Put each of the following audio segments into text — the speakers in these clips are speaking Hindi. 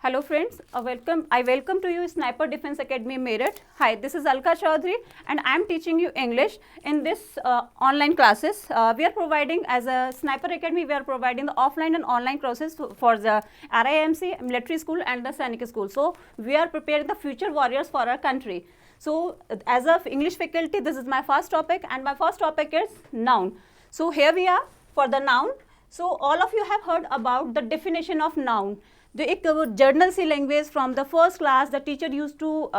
Hello friends, I welcome to you Sniper Defense Academy Meerut. Hi, this is Alka Chaudhary and I am teaching you English in this online classes. We are providing as a Sniper Academy, we are providing the offline and online courses for the RIMC, military school and the Sainik school. So we are preparing the future warriors for our country. So as of English faculty, this is my first topic and my first topic is noun. So here we are for the noun. So all of you have heard about the definition of noun. जो एक general see language from the first class the teacher use to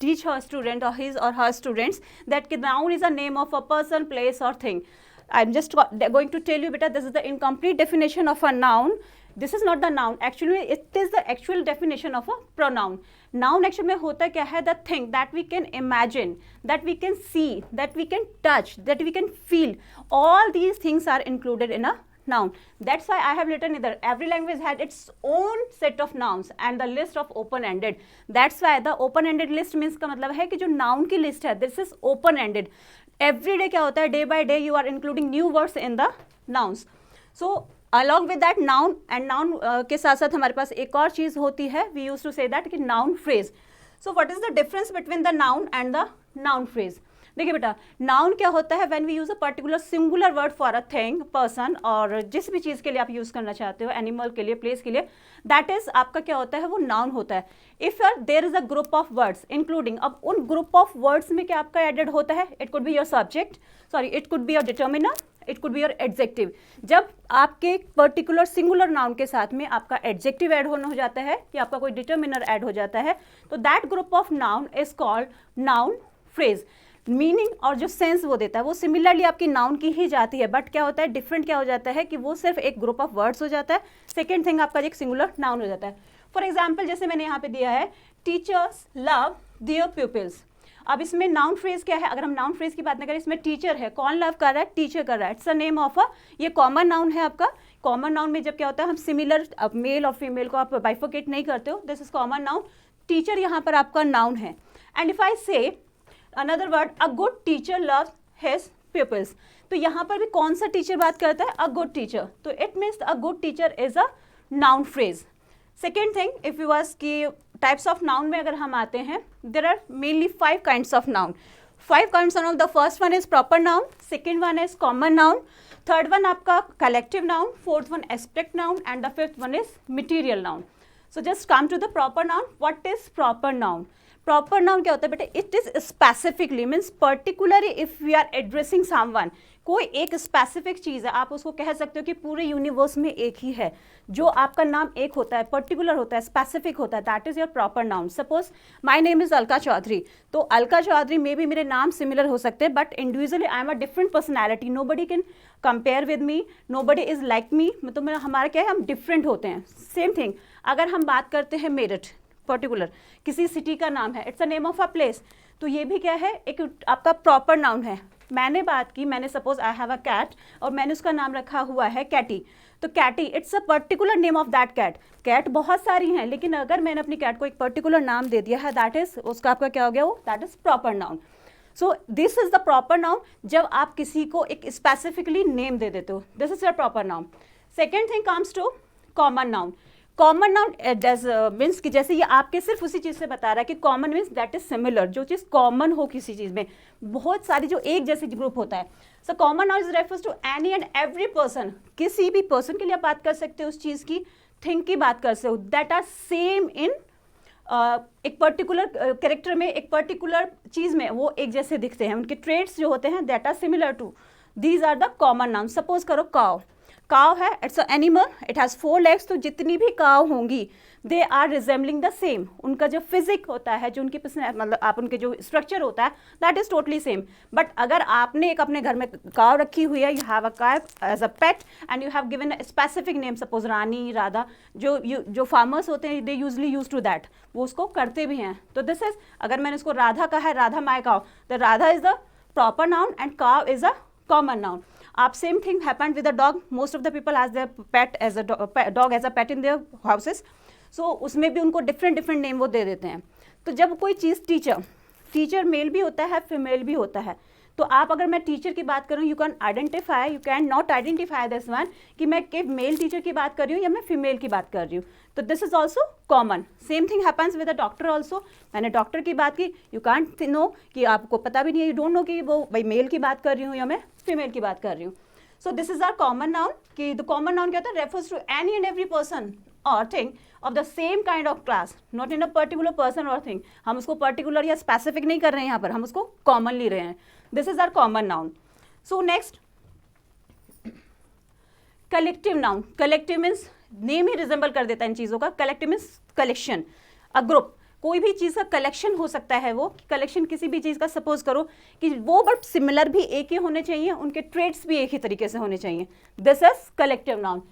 teach her student or his or her students that noun is a name of a person, place or thing. I'm just going to tell you beta, this is the incomplete definition of a noun. This is not the noun, actually it is the actual definition of a pronoun. Noun actually में होता क्या है, the thing that we can imagine, that we can see, that we can touch, that we can feel, all these things are included in a noun. That's why I have written either every language had its own set of nouns and the list of open ended. That's why the open ended list means का मतलब है कि जो noun की list है, this is open ended. Every day क्या होता है, day by day you are including new words in the nouns. So along with that noun and noun के साथ साथ हमारे पास एक और चीज़ होती है, we used to say that कि noun phrase. So what is the difference between the noun and the noun phrase? देखिए बेटा, नाउन क्या होता है, when we use a particular singular word for a thing, person और जिस भी चीज़ के लिए आप यूज़ करना चाहते हो, एनिमल के लिए, प्लेस के लिए, दैट इज आपका क्या होता है, वो नाउन होता है. If there is a group of words including, अब उन ग्रुप ऑफ वर्ड्स में क्या आपका एडेड होता है, it could be your subject, sorry it could be your determiner, it could be your adjective. जब आपके पर्टिकुलर सिंगुलर नाउन के साथ में आपका एडजेक्टिव ऐड होना हो जाता है या आपका कोई डिटर्मिनर ऐड हो जाता है, तो that group of noun is called noun phrase. Meaning और जो सेंस वो देता है वो सिमिलरली आपकी नाउन की ही जाती है, बट क्या होता है, डिफरेंट क्या हो जाता है कि वो सिर्फ एक ग्रुप ऑफ वर्ड्स हो जाता है. सेकेंड थिंग आपका एक सिंगुलर नाउन हो जाता है. फॉर एग्जाम्पल जैसे मैंने यहाँ पे दिया है, टीचर्स लव देयर प्यूपिल्स. अब इसमें नाउन फ्रेज क्या है, अगर हम नाउन फ्रेज की बात नहीं करें, इसमें टीचर है, कौन लव कर रहा है, टीचर कर रहा है, इट्स अ नेम ऑफ अ, ये कॉमन नाउन है आपका. कॉमन नाउन में जब क्या होता है, हम सिमिलर मेल और फीमेल को आप बाइफोकेट नहीं करते हो, this is common noun. Teacher यहाँ पर आपका नाउन है. एंड इफ आई से अनदर वर्ड, अ good teacher loves his pupils, तो यहाँ पर भी कौन सा टीचर बात करता है, अ गुड टीचर, तो it means a good teacher is a noun phrase. Second thing, if you was की टाइप्स ऑफ नाउन में अगर हम आते हैं, there are mainly 5 kinds of noun. 5 kinds of, the first one is proper noun, second one is common noun, third one आपका collective noun, fourth one aspect noun and the fifth one is material noun. So just come to the proper noun. What is proper noun? Proper noun क्या होता है बेटा, it is specifically means particularly if we are addressing someone, कोई एक स्पेसिफिक चीज़ है, आप उसको कह सकते हो कि पूरे यूनिवर्स में एक ही है, जो आपका नाम एक होता है, पर्टिकुलर होता है, स्पेसिफिक होता है, that is your proper noun. Suppose my name is Alka Chaudhary, तो अलका चौधरी में भी मेरे नाम सिमिलर हो सकते हैं, but individually I am a different personality, nobody can compare with me, nobody is like me, मतलब हमारा क्या है, हम डिफरेंट होते हैं. सेम थिंग अगर हम बात करते हैं मेरठ, पर्टिकुलर किसी सिटी का नाम है, it's a name of a place, तो ये भी क्या है, एक आपका प्रॉपर नाउन है. मैंने बात की, मैंने suppose I have a cat और मैंने उसका नाम रखा हुआ है कैटी, तो Katie it's a particular name of that cat. Cat बहुत सारी हैं, लेकिन अगर मैंने अपनी कैट को एक पर्टिकुलर नाम दे दिया है, दैट इज उसका आपका क्या हो गया, वो that is proper noun. So this is the proper noun, जब आप किसी को एक स्पेसिफिकली नेम दे देते हो, this is your proper noun. Second thing comes to common noun. Common noun means कि जैसे ये आपके सिर्फ उसी चीज़ से बता रहा है कि common means that is similar, जो चीज़ कॉमन हो किसी चीज़ में, बहुत सारी जो एक जैसे ग्रुप होता है. So common noun is refers to any and every person, किसी भी पर्सन के लिए आप बात कर सकते हो, उस चीज़ की, थिंग की बात कर सकते हो, दैट आर सेम इन एक पर्टिकुलर कैरेक्टर में, एक पर्टिकुलर चीज़ में वो एक जैसे दिखते हैं, उनके ट्रेड्स जो होते हैं that are similar to, these are the common noun. Suppose करो काव, काव है, it's a animal, it has 4 legs, तो जितनी भी काव होंगी they are resembling the same, उनका जो फिजिक होता है, जो उनकी मतलब आप उनके जो स्ट्रक्चर होता है, that is totally same. But अगर आपने एक अपने घर में काव रखी हुई है, you have a cow as a pet and you have given a specific name, suppose Rani, Radha, जो फार्मर्स होते हैं they usually use to that, वो उसको करते भी हैं. तो दिस इज, अगर मैंने उसको राधा कहा है, Radha my cow, the Radha is the proper noun and cow is a common noun. आप same thing happened with the dog, most of the people has their pet as a dog as a pet in their houses, so उसमें भी उनको डिफरेंट नेम वो दे देते हैं. तो जब कोई चीज़ टीचर मेल भी होता है, फीमेल भी होता है, तो आप अगर मैं टीचर की बात करूँ, you can not identify this one कि मैं कि मेल टीचर की बात कर रही हूँ या मैं फीमेल की बात कर रही हूँ. तो this is also common. Same thing happens with a doctor also. मैंने डॉक्टर की बात की, यू कांट नो कि आपको पता भी नहीं है, यू डोंट नो कि वो भाई मेल की बात कर रही हूँ या मैं फीमेल की बात कर रही हूँ. So this is are common noun. कि द कॉमन नाउन क्या होता है, refers to any and every person और thing of the same kind of class, not in a particular person और थिंग. हम उसको पर्टिकुलर या स्पेसिफिक नहीं कर रहे हैं यहाँ पर, हम उसको कॉमन ले रहे हैं. This is are common noun. So next collective noun. Collective means name ही रिजेंबल कर देता है इन चीज़ों का. Collective means collection, a group. कोई भी चीज़ का कलेक्शन हो सकता है. वो कलेक्शन किसी भी चीज़ का, सपोज करो कि वो बट सिमिलर भी एक ही होने चाहिए, उनके ट्रेड्स भी एक ही तरीके से होने चाहिए. This is collective noun.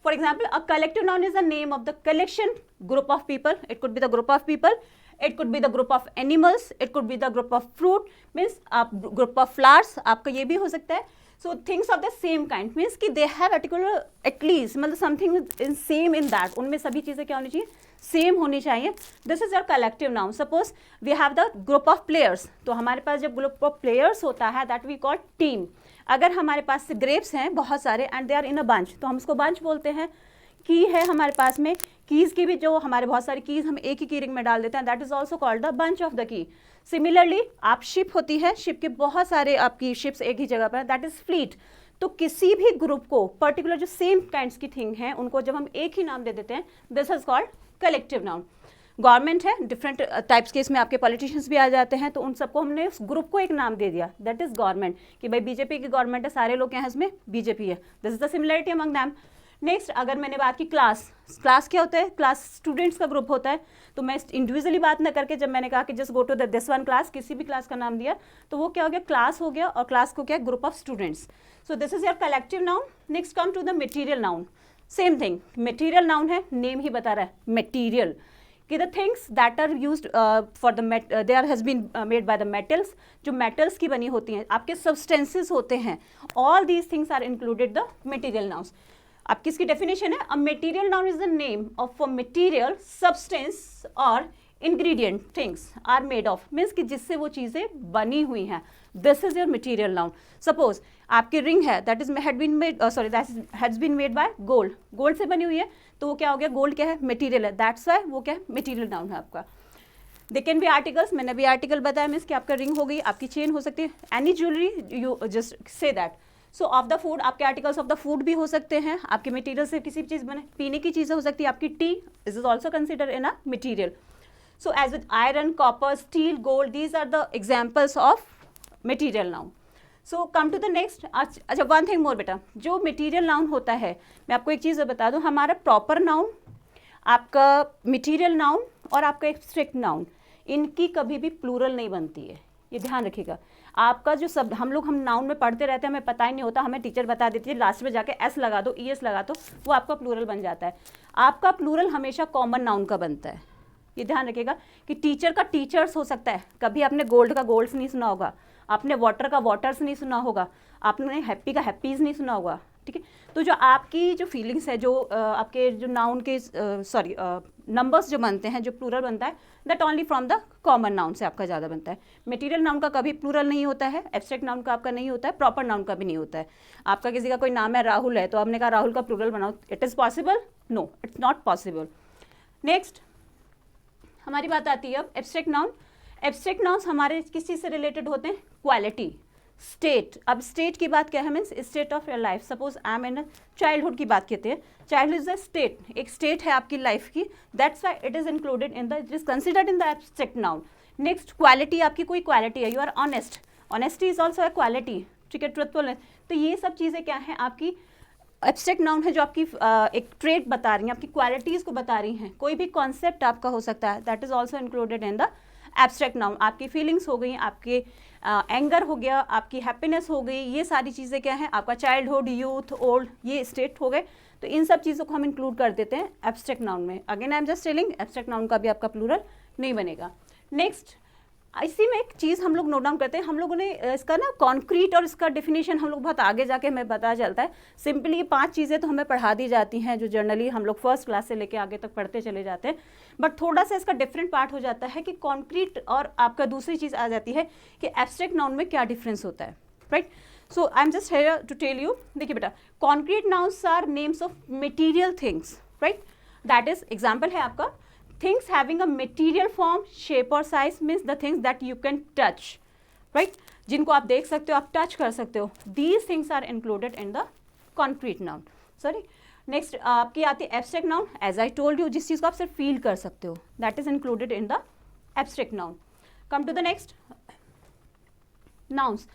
For example, a collective noun is the name of the collection group of people. It could be the group of people. It could be the group of animals. It could be the group of fruit. Means आप group of flowers. आपका ये भी हो सकता है. So things of the same kind means कि they have particular at least मतलब something is same in that. उनमें सभी चीज़ें क्या होनी चाहिए, सेम होनी चाहिए. This is your collective noun. Suppose we have the group of players. तो हमारे पास जब group of players होता है that we call team. अगर हमारे पास ग्रेप्स हैं बहुत सारे and they are in a bunch, तो हम उसको बंच बोलते हैं. की है हमारे पास में, कीज़ की भी जो हमारे बहुत सारी कीज़ हम एक ही की रिंग में डाल देते हैं, that is also called the bunch of the key. Similarly आप शिप होती है, शिप के बहुत सारे आपकी शिप्स एक ही जगह पर, दैट इज फ्लीट. तो किसी भी ग्रुप को पर्टिकुलर जो सेम काइंड्स की थिंग है उनको जब हम एक ही नाम दे देते हैं, this is called collective noun. Government है, डिफरेंट टाइप्स के, इसमें आपके पॉलिटिशियंस भी आ जाते हैं, तो उन सबको हमने उस ग्रुप को एक नाम दे दिया, दैट इज गवर्नमेंट. कि भाई बीजेपी की गवर्नमेंट है, सारे लोग क्या हैं इसमें, बीजेपी है. This is the similarity among them. Next अगर मैंने बात की क्लास. क्लास क्या होता है, क्लास स्टूडेंट्स का ग्रुप होता है. तो मैं इंडिविजुअली बात न करके जब मैंने कहा कि just go to this one class, किसी भी क्लास का नाम दिया, तो वो क्या हो गया, क्लास हो गया. और क्लास को क्या, group of students. So this is your collective noun. Next come to the material noun. Same thing, material noun है, नेम ही बता रहा है मटेरियल. कि the things that are used for the they are has been made by the metals. जो मेटल्स की बनी होती हैं, आपके सब्सटेंसेस होते हैं, all these things are included the material nouns. अब किसकी डेफिनेशन है, a material noun is the name of a material substance और ingredient things are made of, means कि जिससे वो चीज़ें बनी हुई हैं. This is your material noun. Suppose आपकी रिंग है, that is had been made by gold. Gold से बनी हुई है, तो वो क्या हो गया, गोल्ड क्या है, मटेरियल है, दैट्स वाई वो क्या है, मटेरियल नाउन है आपका. दे कैन बी आर्टिकल्स. मैंने भी आर्टिकल बताया, मीन्स कि आपका रिंग हो गई, आपकी चेन हो सकती है, any jewellery, you just say that. So of the food, आपके आर्टिकल्स ऑफ द फूड भी हो सकते हैं, आपके मटेरियल से किसी भी चीज़ बने, पीने की चीज़ें हो सकती है, आपकी tea is also consider in a material. So as with iron, copper, steel, gold, these are the examples of material noun. So come to the next. अच्छा, वन थिंग मोर बेटा, जो मटीरियल नाउन होता है, मैं आपको एक चीज़ बता दूं, हमारा प्रॉपर नाउन, आपका मटीरियल नाउन और आपका एब्स्ट्रैक्ट नाउन, इनकी कभी भी प्लूरल नहीं बनती है, ये ध्यान रखिएगा. आपका जो सब हम नाउन में पढ़ते रहते हैं, हमें पता ही नहीं होता, हमें टीचर बता देती है, लास्ट में जाके एस लगा दो, ई एस लगा दो, वो आपका प्लूरल बन जाता है. आपका प्लूरल हमेशा कॉमन नाउन का बनता है. ये ध्यान रखिएगा कि टीचर का टीचर्स हो सकता है. कभी आपने गोल्ड का गोल्ड्स नहीं सुना होगा, आपने वाटर का वाटर्स नहीं सुना होगा, आपने हैप्पी का हैप्पीज नहीं सुना होगा. ठीक है, तो जो आपकी जो फीलिंग्स है, जो आपके जो नाउन के नंबर्स जो बनते हैं, जो प्लूरल बनता है, that only from the common noun से आपका ज़्यादा बनता है. मटेरियल नाउन का कभी प्लूरल नहीं होता है, एब्स्ट्रैक्ट नाउन का आपका नहीं होता है, प्रॉपर नाउन का भी नहीं होता है. आपका किसी का कोई नाम है राहुल है, तो आपने कहा राहुल का प्लूरल बनाओ, it is possible? No, it's not possible. Next हमारी बात आती है अब एब्स्ट्रैक्ट नाउन. एब्स्ट्रैक्ट नाउन्स हमारे किस चीज़ से रिलेटेड होते हैं, क्वालिटी, स्टेट. अब स्टेट की बात क्या है, means state of your life. Suppose I am in childhood की बात करते हैं, चाइल्डहुड इज अ स्टेट, एक स्टेट है आपकी लाइफ की, that's why it is included in the, it is considered in the abstract noun. Next quality, आपकी कोई क्वालिटी है, you are honest, honesty is also a quality. ठीक है, ट्रुथफुलनेस. तो ये सब चीज़ें क्या हैं, आपकी एब्स्ट्रैक्ट नाउन है, जो आपकी एक ट्रेट बता रही हैं, आपकी क्वालिटीज़ को बता रही हैं. कोई भी कॉन्सेप्ट आपका हो सकता है, that is also included in the abstract noun. आपकी फीलिंग्स हो गई, आपके एंगर हो गया, आपकी हैप्पीनेस हो गई, ये सारी चीज़ें क्या हैं, आपका चाइल्डहुड, यूथ, ओल्ड, ये स्टेट हो गए. तो इन सब चीज़ों को हम इंक्लूड कर देते हैं एब्स्ट्रैक्ट नाउन में. Again I am just telling, abstract noun का भी आपका प्लूरल नहीं बनेगा. नेक्स्ट इसी में एक चीज़ हम लोग नोट डाउन करते हैं, हम लोगों ने इसका ना कॉन्क्रीट और इसका डेफिनेशन हम लोग बहुत आगे जाके हमें पता चलता है। सिंपली ये 5 चीज़ें तो हमें पढ़ा दी जाती हैं जो जनरली हम लोग फर्स्ट क्लास से लेके आगे तक पढ़ते चले जाते हैं, बट थोड़ा सा इसका डिफरेंट पार्ट हो जाता है कि कॉन्क्रीट और आपका दूसरी चीज़ आ जाती है कि एब्स्ट्रैक्ट नाउन में क्या डिफरेंस होता है, right. So I am just here to tell you, देखिए बेटा, concrete nouns are names of material things, right, that is example है आपका things having a material form, shape or size means the things that you can touch, right, जिनको आप देख सकते हो, आप टच कर सकते हो, these things are included in the concrete noun. Sorry, next आपकी आती है abstract noun, as I told you, जिस चीज़ को आप सिर्फ फील कर सकते हो, that is included in the abstract noun. Come to the next nouns,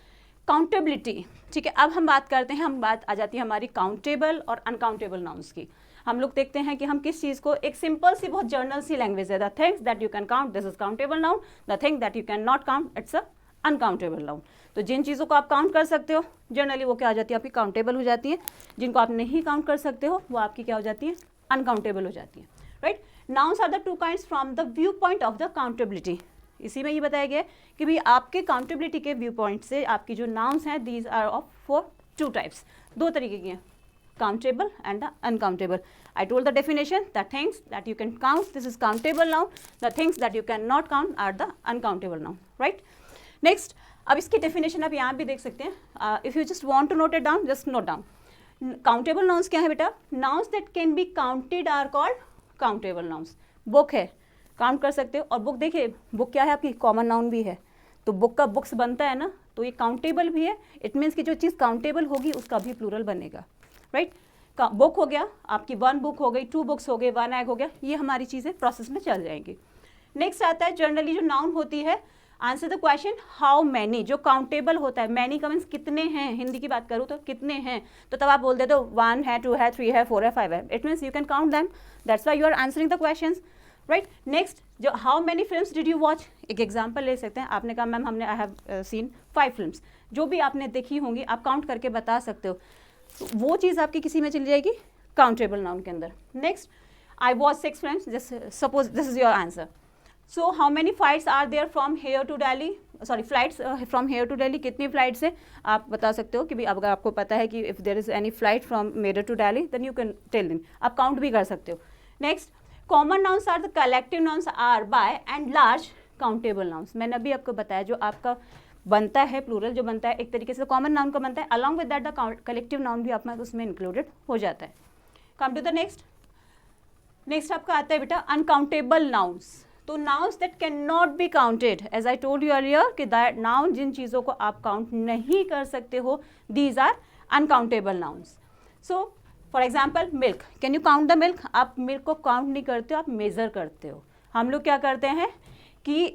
accountability, ठीक है। अब हम बात करते हैं, हम बात आ जाती है हमारी काउंटेबल और अनकाउंटेबल नाउन्स की। हम लोग देखते हैं कि हम किस चीज़ को, एक सिंपल सी बहुत जर्नल सी लैंग्वेज है, the things that you can count this is countable noun, the thing that you can not count it's a uncountable noun. तो जिन चीज़ों को आप काउंट कर सकते हो जनरली वो क्या हो जाती है, आपकी काउंटेबल हो जाती है, जिनको आप नहीं काउंट कर सकते हो वो आपकी क्या हो जाती है, अनकाउंटेबल हो जाती है, right. Nouns are the two kinds from the view point of the countability. इसी में ये बताया गया है कि भाई आपके काउंटेबिलिटी के व्यू पॉइंट से आपकी जो नाउन्स हैं these are of for 2 types, 2 तरीके की हैं, countable and the uncountable. I told the definition, the things that you can count, this is countable noun, the things that you cannot count are the uncountable noun, right. Next, अब इसकी definition आप यहाँ भी देख सकते हैं, if you just want to note it down, just note down. Countable nouns क्या है बेटा, nouns that can be counted are called countable nouns. book है, काउंट कर सकते हो, और बुक देखिए, बुक क्या है आपकी, कॉमन नाउन भी है, तो बुक का बुक्स बनता है ना, तो ये काउंटेबल भी है, इट मीन्स कि जो चीज़ काउंटेबल होगी उसका भी प्लूरल बनेगा, राइट। बुक हो गया आपकी, 1 बुक हो गई, 2 बुक्स हो गए, 1 एग हो गया, ये हमारी चीज़ें प्रोसेस में चल जाएंगी। नेक्स्ट आता है जनरली जो नाउन होती है, answer the question how many, जो काउंटेबल होता है, मैनी का मीन्स कितने हैं, हिंदी की बात करूँ तो कितने हैं, तो तब आप बोल देते हो 1 है, 2 है, 3 है, 4 है, 5 है, it means you can count them, that's why you are answering the questions, right. Next, जो how many films did you watch, एक एग्जाम्पल ले सकते हैं, आपने कहा मैम हमने आई हैव सीन 5 फिल्म्स, जो भी आपने देखी होंगी आप काउंट करके बता सकते हो, तो वो चीज़ आपकी किसी में चली जाएगी, काउंटेबल नाउन के अंदर। Next, I watch 6 films, just suppose this is your answer. So how many flights are there from here to Delhi, sorry flights from here to Delhi, कितनी फ्लाइट्स है आप बता सकते हो कि भाई अगर आपको पता है कि if there is any flight from Meerut to Delhi then you can tell them, आप काउंट भी कर सकते हो। Next, common nouns are the collective nouns are by and large countable nouns. मैंने अभी आपको बताया जो आपका बनता है प्लूरल, जो बनता है एक तरीके से कॉमन नाउन का बनता है, along with that the collective noun भी आपका उसमें इंक्लूडेड हो जाता है। Come to the next, next आपका आता है बेटा अनकाउंटेबल नाउन्स। तो nouns that can not be counted, as I told you earlier कि दैट नाउन जिन चीज़ों को आप काउंट नहीं कर सकते हो, these are uncountable nouns. So for example milk, can you count the milk, आप मिल्क को काउंट नहीं करते हो, आप मेज़र करते हो। हम लोग क्या करते हैं कि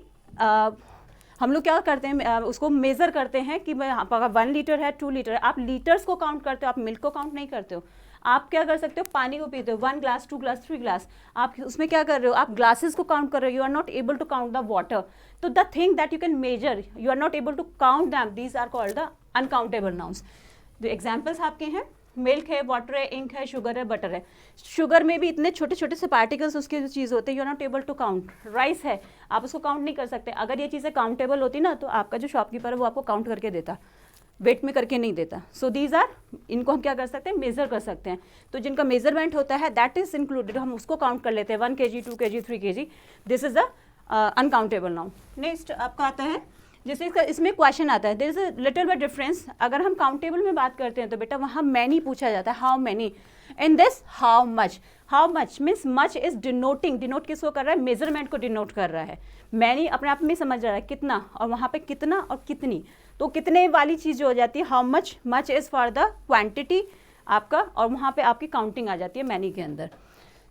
हम लोग क्या करते हैं, उसको मेज़र करते हैं कि अगर 1 लीटर है, 2 लीटर है, आप लीटर्स को काउंट करते हो, आप मिल्क को काउंट नहीं करते हो। आप क्या कर सकते हो, पानी को पीते हो, 1 ग्लास, 2 ग्लास, 3 ग्लास, आप उसमें क्या कर रहे हो, आप ग्लासेस को काउंट कर रहे हो, you are not able to count the water. तो the thing that you can measure you are not able to count them, these are called the uncountable nouns. जो एग्जाम्पल्स आपके हैं, मिल्क है, वाटर है, इंक है, शुगर है, बटर है। शुगर में भी इतने छोटे छोटे से पार्टिकल्स उसके जो चीज़ होते हैं, you are not able to count. Rice है, आप उसको काउंट नहीं कर सकते। अगर ये चीज़ें काउंटेबल होती ना तो आपका जो शॉपकीपर है वो आपको काउंट करके देता, वेट में करके नहीं देता। सो दीज आर, इनको हम क्या कर सकते हैं, मेज़र कर सकते हैं। तो जिनका मेजरमेंट होता है दैट इज इंक्लूडेड, हम उसको काउंट कर लेते हैं, 1 kg, 2 kg, 3 kg, this is the uncountable noun. Next आपका आता है, जैसे इसमें क्वेश्चन आता है, there is a little bit difference. अगर हम काउंटेबल में बात करते हैं तो बेटा वहाँ मैनी पूछा जाता है, how many, in this how much. How much means much is denoting, denote किसको कर रहा है, मेजरमेंट को डिनोट कर रहा है। मैनी अपने आप में समझ रहा है कितना, और वहाँ पे कितना और कितनी, तो कितने वाली चीज़ जो हो जाती है how much, much is for the quantity आपका, और वहाँ पे आपकी काउंटिंग आ जाती है मैनी के अंदर।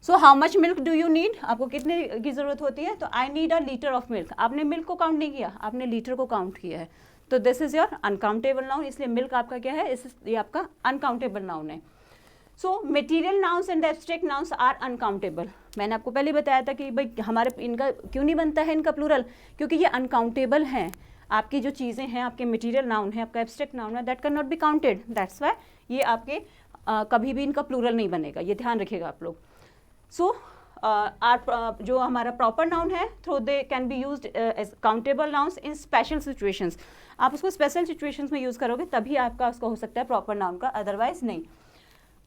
So how much milk do you need, आपको कितने की ज़रूरत होती है, तो I need a litre of milk. आपने मिल्क को काउंट नहीं किया, आपने लीटर को काउंट किया है, तो this is your uncountable noun. इसलिए मिल्क आपका क्या है, ये आपका अनकाउंटेबल नाउन है। So material nouns and abstract nouns are uncountable. मैंने आपको पहले बताया था कि भाई हमारे इनका क्यों नहीं बनता है इनका प्लूरल, क्योंकि ये अनकाउंटेबल हैं। आपकी जो चीज़ें हैं, आपके मटेरियल नाउन है, आपका एब्स्ट्रैक्ट नाउन है, that can not be counted, that's why ये आपके कभी भी इनका प्लूरल नहीं बनेगा, ये ध्यान रखिएगा आप लोग। सो जो हमारा प्रॉपर नाउन है through they can be used as countable nouns in special situations. आप उसको स्पेशल सिचुएशंस में यूज़ करोगे तभी आपका उसका हो सकता है प्रॉपर नाउन का, अदरवाइज नहीं।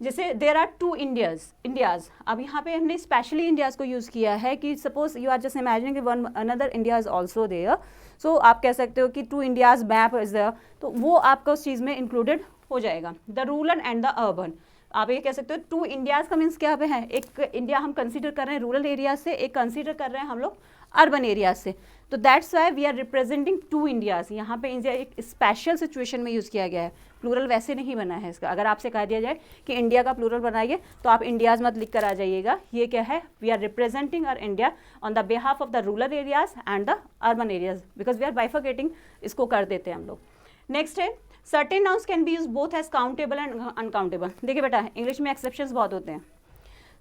जैसे देर आर टू इंडियाज़, अब यहाँ पे हमने स्पेशली इंडियाज़ को यूज़ किया है कि suppose you are just imagining one another India is also there, so आप कह सकते हो कि two India's map is there, तो वो आपका उस चीज़ में इंक्लूडेड हो जाएगा। The rural and the urban, आप ये कह सकते हो टू इंडियाज़ का मीन्स क्या पे है, एक इंडिया हम कंसीडर कर रहे हैं रूरल एरिया से, एक कंसीडर कर रहे हैं हम लोग अर्बन एरिया से, तो that's why we are representing two Indias. यहाँ पे इंडिया एक स्पेशल सिचुएशन में यूज़ किया गया है, प्लूरल वैसे नहीं बना है इसका। अगर आपसे कह दिया जाए कि इंडिया का प्लूरल बनाइए तो आप इंडियाज़ मत लिख कर आ जाइएगा, ये क्या है, we are representing our India on the behalf of the rural areas and the urban areas, because we are bifurcating, इसको कर देते हैं हम लोग। नेक्स्ट है certain nouns can be use both as countable and uncountable. देखिए बेटा, इंग्लिश में एक्सेप्शंस बहुत होते हैं,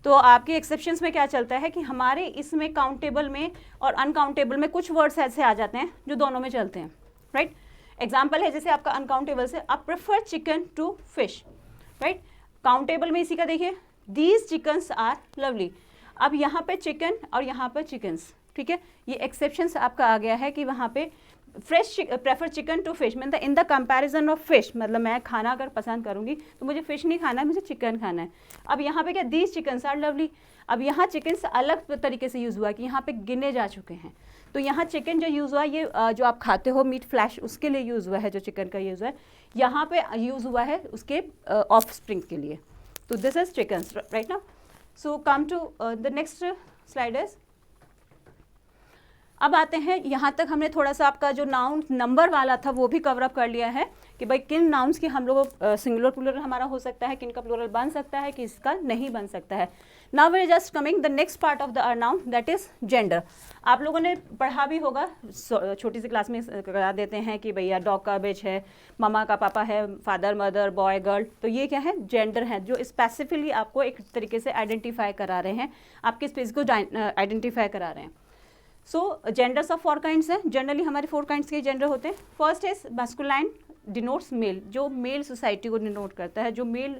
तो आपके एक्सेप्शंस में क्या चलता है कि हमारे इसमें काउंटेबल में और अनकाउंटेबल में कुछ वर्ड्स ऐसे आ जाते हैं जो दोनों में चलते हैं, राइट। एग्जाम्पल है जैसे आपका अनकाउंटेबल से, आप prefer chicken to fish, right. Countable में इसी का देखिए, दीज चिकन्स आर लवली। अब यहाँ पे चिकन और यहाँ पे चिकन्स, ठीक है, ये एक्सेप्शंस आपका आ गया है कि वहाँ पे fresh prefer chicken to fish, मतलब in the comparison of fish, मतलब मैं खाना अगर पसंद करूँगी तो मुझे फिश नहीं खाना है, मुझे चिकन खाना है। अब यहाँ पे क्या, दीज चिकन्स आर लवली। अब यहाँ चिकन्स अलग तरीके से यूज़ हुआ कि यहाँ पे गिने जा चुके हैं, तो यहाँ चिकन जो यूज़ हुआ ये जो आप खाते हो मीट फ्लैश, उसके लिए यूज़ हुआ है, जो चिकन का यूज़ हुआ है, यहाँ पे यूज़ हुआ है उसके ऑफ स्प्रिंग के लिए, तो दिस इज चिकन, राइट ना। So come to the next slide is, अब आते हैं यहाँ तक हमने थोड़ा सा आपका जो नाउन नंबर वाला था वो भी कवर अप कर लिया है कि भाई किन नाउन्स की हम लोग सिंगुलर प्लूरल हमारा हो सकता है, किन का प्लूरल बन सकता है, किसका नहीं बन सकता है। Now we just coming the next part of the noun, that is gender. आप लोगों ने पढ़ा भी होगा, छोटी सी क्लास में करा देते हैं कि भैया डॉग का बेच है, मामा का पापा है, फादर मदर, बॉय गर्ल, तो ये क्या है, जेंडर है, जो स्पेसिफिकली आपको एक तरीके से आइडेंटिफाई करा रहे हैं, आपके स्पेस को आइडेंटिफाई करा रहे हैं। सो जेंडर्स ऑफ 4 काइंड्स हैं, जनरली हमारे 4 काइंड्स के जेंडर होते हैं। First is masculine, denotes male, जो मेल सोसाइटी को डिनोट करता है, जो मेल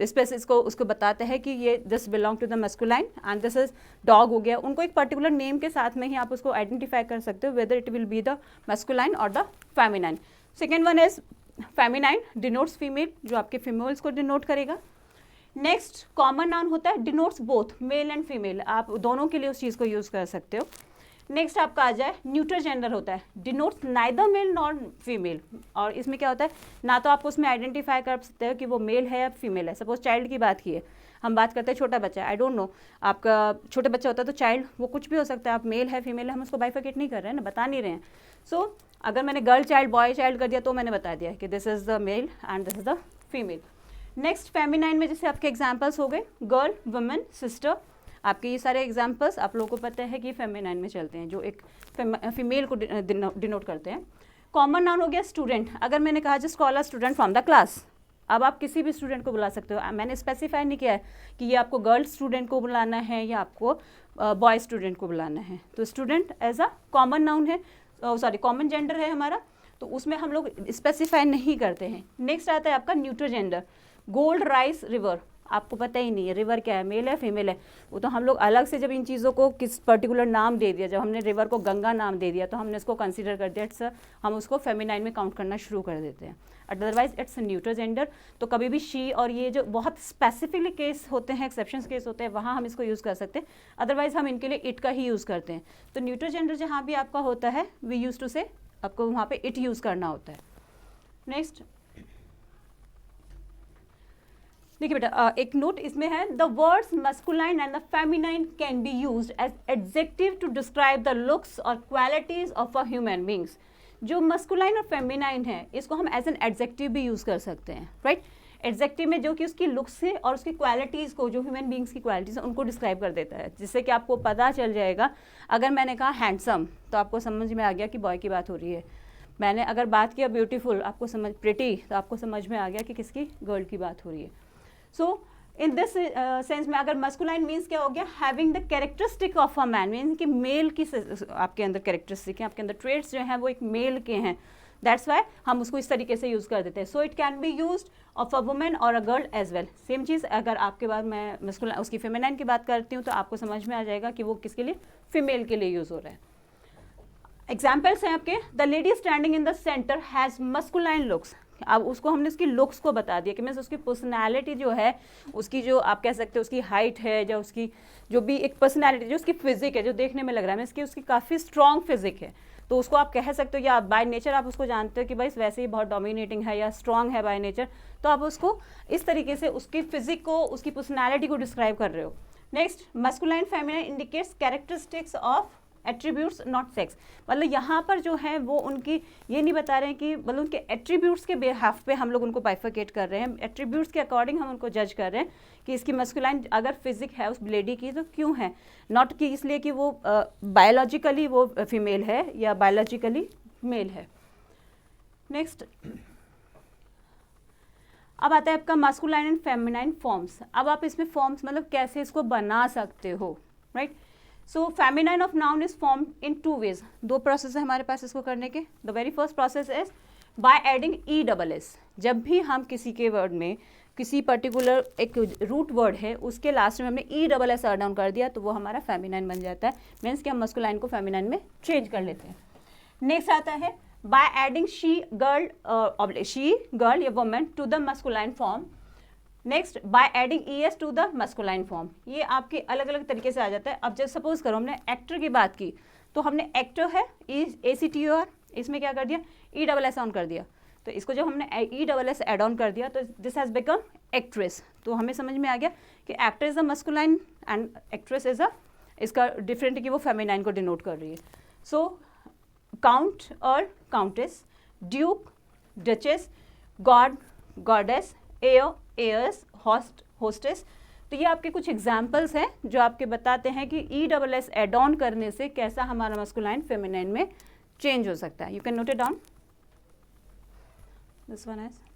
स्पेसिस को उसको बताता है कि ये this belong to the masculine and this is dog हो गया, उनको एक पर्टिकुलर नेम के साथ में ही आप उसको आइडेंटिफाई कर सकते हो whether it will be the masculine और the feminine. Second one is feminine, denotes female, जो आपके फीमेल्स को डिनोट करेगा। नेक्स्ट कॉमन नाउन होता है, denotes both male and female, आप दोनों के लिए उस चीज़ को यूज़ कर सकते हो। नेक्स्ट आपका आ जाए न्यूट्रल जेंडर होता है, denotes neither male nor female, और इसमें क्या होता है, ना तो आप उसमें आइडेंटिफाई कर सकते हो कि वो मेल है या फीमेल है। सपोज चाइल्ड की बात की है, हम बात करते हैं छोटा बच्चा, आई डोंट नो, आपका छोटा बच्चा होता है तो चाइल्ड वो कुछ भी हो सकता है, आप मेल है फीमेल है, हम उसको बाइफरकेट नहीं कर रहे हैं ना, बता नहीं रहे हैं। सो अगर मैंने गर्ल चाइल्ड बॉय चाइल्ड कर दिया तो मैंने बता दिया कि this is the male and this is the female. Next feminine में जैसे आपके एग्जाम्पल्स हो गए, गर्ल, वुमेन, सिस्टर, आपके ये सारे एग्जाम्पल्स आप लोगों को पता है कि फेमिनाइन में चलते हैं, जो एक फीमेल को डिनोट करते हैं। कॉमन नाउन हो गया स्टूडेंट, अगर मैंने कहा just call a student from the class, अब आप किसी भी स्टूडेंट को बुला सकते हो, मैंने स्पेसिफाई नहीं किया है कि ये आपको गर्ल स्टूडेंट को बुलाना है या आपको बॉय स्टूडेंट को बुलाना है, तो student as a common noun है, सॉरी कॉमन जेंडर है हमारा, तो उसमें हम लोग स्पेसिफाई नहीं करते हैं। नेक्स्ट आता है आपका neutral gender, gold, rice, river, आपको पता ही नहीं है रिवर क्या है, मेल है फीमेल है, वो तो हम लोग अलग से जब इन चीज़ों को किस पर्टिकुलर नाम दे दिया, जब हमने रिवर को गंगा नाम दे दिया तो हमने इसको कंसीडर कर दिया इट्स, हम उसको फेमिनाइन में काउंट करना शुरू कर देते हैं, अदरवाइज इट्स न्यूट्रल जेंडर। तो कभी भी शी और ये जो बहुत स्पेसिफिकली केस होते हैं, एक्सेप्शंस केस होते हैं, वहाँ हम इसको यूज़ कर सकते हैं, अदरवाइज हम इनके लिए इट का ही यूज़ करते हैं। तो न्यूट्रल जेंडर जहाँ भी आपका होता है वी यूज टू से, आपको वहाँ पे इट यूज़ करना होता है। नेक्स्ट देखिए बेटा, एक नोट इसमें है, the words masculine and the feminine can be used as adjective to describe the looks और qualities of a human beings. जो मस्कुलाइन और फेमिनाइन है इसको हम एज एन एडजेक्टिव भी यूज़ कर सकते हैं, राइट। एडजेक्टिव में जो कि उसकी लुक्स है और उसकी क्वालिटीज़ को, जो ह्यूमन बींग्स की क्वालिटीज़ है उनको डिस्क्राइब कर देता है, जिससे कि आपको पता चल जाएगा। अगर मैंने कहा हैंडसम तो आपको समझ में आ गया कि बॉय की बात हो रही है, मैंने अगर बात किया ब्यूटीफुल, आपको समझ, प्रिटी, तो आपको समझ में आ गया कि किसकी, गर्ल की बात हो रही है। सो इन दिस सेंस में अगर मस्कुलाइन मीन्स क्या हो गया, having the characteristic of a man, means कि मेल की आपके अंदर कैरेक्टरिस्टिक है, आपके अंदर ट्रेड्स जो हैं वो एक मेल के हैं, दैट्स वाई हम उसको इस तरीके से यूज़ कर देते हैं. So it can be used of a women और a girl as well. Same चीज़ अगर आपके बाद मैं मस्कुलाइन उसकी फेमिनाइन की बात करती हूँ तो आपको समझ में आ जाएगा कि वो किसके लिए, फीमेल के लिए यूज़ हो रहा है. एग्जाम्पल्स हैं आपके. The lady standing in the centre has masculine looks. अब उसको हमने उसकी लुक्स को बता दिया कि मीन्स उसकी पर्सनैलिटी जो है, उसकी जो आप कह सकते हो उसकी हाइट है, या उसकी जो भी एक पर्सनैलिटी, जो उसकी फिजिक है जो देखने में लग रहा है मीन्स कि उसकी काफ़ी स्ट्रॉन्ग फिजिक है, तो उसको आप कह सकते हो, या बाय नेचर आप उसको जानते हो कि भाई वैसे ही बहुत डोमिनेटिंग है या स्ट्रॉन्ग है बाय नेचर, तो आप उसको इस तरीके से उसकी फिजिक को, उसकी पर्सनैलिटी को डिस्क्राइब कर रहे हो. Next, masculine feminine indicates characteristics of attributes not sex. मतलब यहाँ पर जो है वो उनकी ये नहीं बता रहे हैं कि मतलब उनके एट्रीब्यूट्स के बेहाफ पे हम लोग उनको बाइफिकेट कर रहे हैं, एट्रीब्यूट्स के अकॉर्डिंग हम उनको जज कर रहे हैं कि इसकी मस्कुलाइन अगर फिजिक है उस लेडी की तो क्यों है, नॉट कि इसलिए कि वो बायोलॉजिकली वो फीमेल है या बायोलॉजिकली मेल है. नेक्स्ट, अब आता है आपका मस्कुलाइन एंड फेमिनाइन फॉर्म्स. अब आप इसमें फॉर्म्स मतलब कैसे इसको बना सकते हो, right. So feminine of noun is formed in 2 ways. 2 process है हमारे पास इसको करने के. The very first process is by adding ESS. जब भी हम किसी के वर्ड में किसी पर्टिकुलर एक रूट वर्ड है उसके लास्ट में हमने ESS ऐड डाउन कर दिया तो वो हमारा फेमिनाइन बन जाता है. मीन्स कि हम मस्कुलाइन को फेमिनाइन में चेंज कर लेते हैं. नेक्स्ट आता है बाय एडिंग शी गर्ल या women to the masculine form. Next, by adding ES to the masculine form. ये आपके अलग अलग तरीके से आ जाता है. अब जब सपोज करो हमने एक्टर की बात की तो हमने एक्टर है ACTOR, इसमें क्या कर दिया ESS ऑन कर दिया. तो इसको जब हमने ESS एड ऑन कर दिया तो दिस हैज़ बिकम एक्ट्रेस. तो हमें समझ में आ गया कि actor is a masculine and actress is a, इसका डिफरेंट है कि वो फेमिनाइन को डिनोट कर रही है. सो काउंट और countess, duke, duchess, god, goddess, heirs, host, hostess. तो ये आपके कुछ एग्जाम्पल्स हैं जो आपके बताते हैं कि ESS एड ऑन करने से कैसा हमारा मस्कुलाइन फेमिनाइन में चेंज हो सकता है. You can note it down. This one is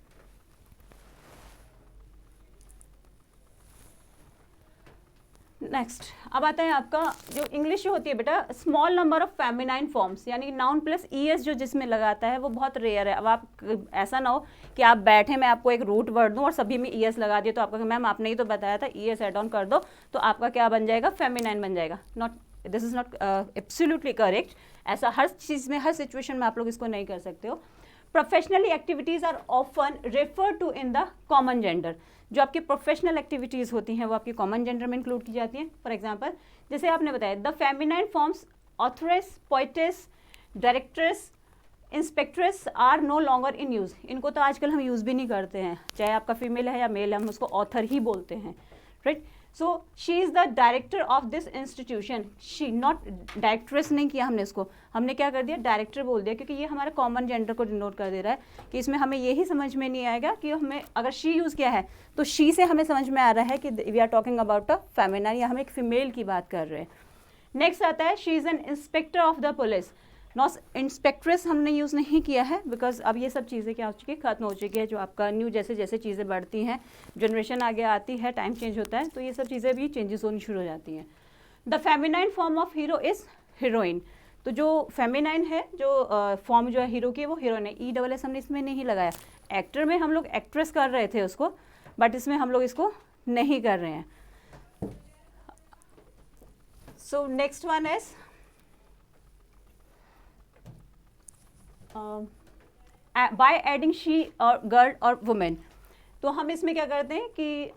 next. अब आता है आपका जो इंग्लिश होती है बेटा, small number of feminine forms, यानी नाउन प्लस ES जो जिसमें लगाता है वो बहुत रेयर है. अब आप ऐसा ना हो कि आप बैठे मैं आपको एक रूट वर्ड दूं और सभी में ES लगा दिए तो आपका मैम आपने ही तो बताया था ES एड ऑन कर दो तो आपका क्या बन जाएगा, फेमिनाइन बन जाएगा. Not, this is not absolutely correct. ऐसा हर चीज़ में, हर सिचुएशन में आप लोग इसको नहीं कर सकते हो. Professionally activities are often refer to in the common gender. जो आपकी प्रोफेशनल एक्टिविटीज़ होती हैं वो आपकी कॉमन जेंडर में इंक्लूड की जाती हैं. फॉर एग्जांपल जैसे आपने बताया the feminine forms authoress, poetess, directress, inspectress are no longer in use. इनको तो आजकल हम यूज़ भी नहीं करते हैं, चाहे आपका फीमेल है या मेल है, हम उसको ऑथर ही बोलते हैं, right. So she is the director of this institution. She, not directress नहीं किया हमने इसको, हमने क्या कर दिया डायरेक्टर बोल दिया, क्योंकि ये हमारे कॉमन जेंडर को डिनोट कर दे रहा है कि इसमें हमें यही समझ में नहीं आएगा कि हमें अगर शी यूज़ किया है तो शी से हमें समझ में आ रहा है कि we are talking about a feminine या हम एक फीमेल की बात कर रहे हैं. नेक्स्ट आता है she is an inspector of the police. Not inspectress हमने यूज़ नहीं किया है बिकॉज अब ये सब चीज़ें क्या हो चुकी है, खत्म हो चुकी है. जो आपका न्यू जैसे जैसे चीज़ें बढ़ती हैं, जनरेशन आगे आती है, टाइम चेंज होता है, तो ये सब चीज़ें भी चेंजेस होनी शुरू हो जाती हैं. The feminine form of hero is heroine. तो जो फेमिनाइन है, जो फॉर्म जो है हीरो की, वो हीरोइन है. ESS हमने इसमें नहीं लगाया. एक्टर में हम लोग एक्ट्रेस कर रहे थे उसको, बट इसमें हम लोग इसको नहीं कर रहे हैं. So next one is by adding she और गर्ल और वुमेन. तो हम इसमें क्या करते हैं कि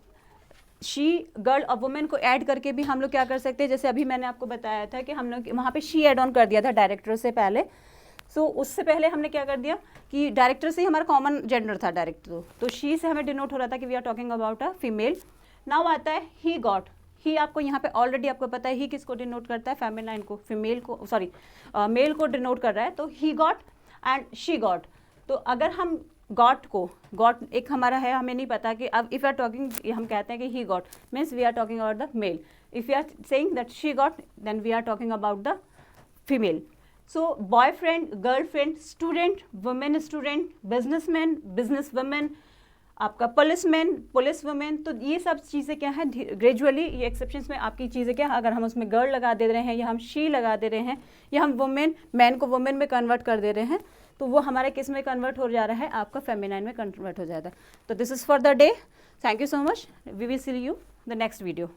शी, गर्ल और वुमेन को ऐड करके भी हम लोग क्या कर सकते हैं. जैसे अभी मैंने आपको बताया था कि हम लोग वहाँ पे शी ऐड ऑन कर दिया था डायरेक्टर से पहले. सो उससे पहले हमने क्या कर दिया कि डायरेक्टर से ही हमारा कॉमन जेंडर था डायरेक्टर, तो शी से हमें डिनोट हो रहा था कि we are talking about a female. Now आता है ही गॉट. ही आपको यहाँ पे ऑलरेडी आपको पता है ही किसको डिनोट करता है, फेमिनाइन को, फीमेल को, सॉरी मेल को डिनोट कर रहा है. तो he got and she got. तो अगर हम गॉट को, गॉट एक हमारा है, हमें नहीं पता कि अब इफ़ यू आर टॉकिंग, हम कहते हैं कि he got means we are talking about the male. If you are saying that she got then we are talking about the female. So boyfriend, girlfriend, student, women student, businessman, business women, आपका पुलिसमैन, पुलिस वुमेन. तो ये सब चीज़ें क्या है, ग्रेजुअली ये एक्सेप्शंस में आपकी चीज़ें क्या है, अगर हम उसमें गर्ल लगा दे रहे हैं या हम शी लगा दे रहे हैं या हम वुमेन, मैन को वुमेन में कन्वर्ट कर दे रहे हैं, तो वो हमारे किस में कन्वर्ट हो जा रहा है, आपका फेमिनाइन में कन्वर्ट हो जाता है. तो this is for the day. Thank you so much. We will see you the next video.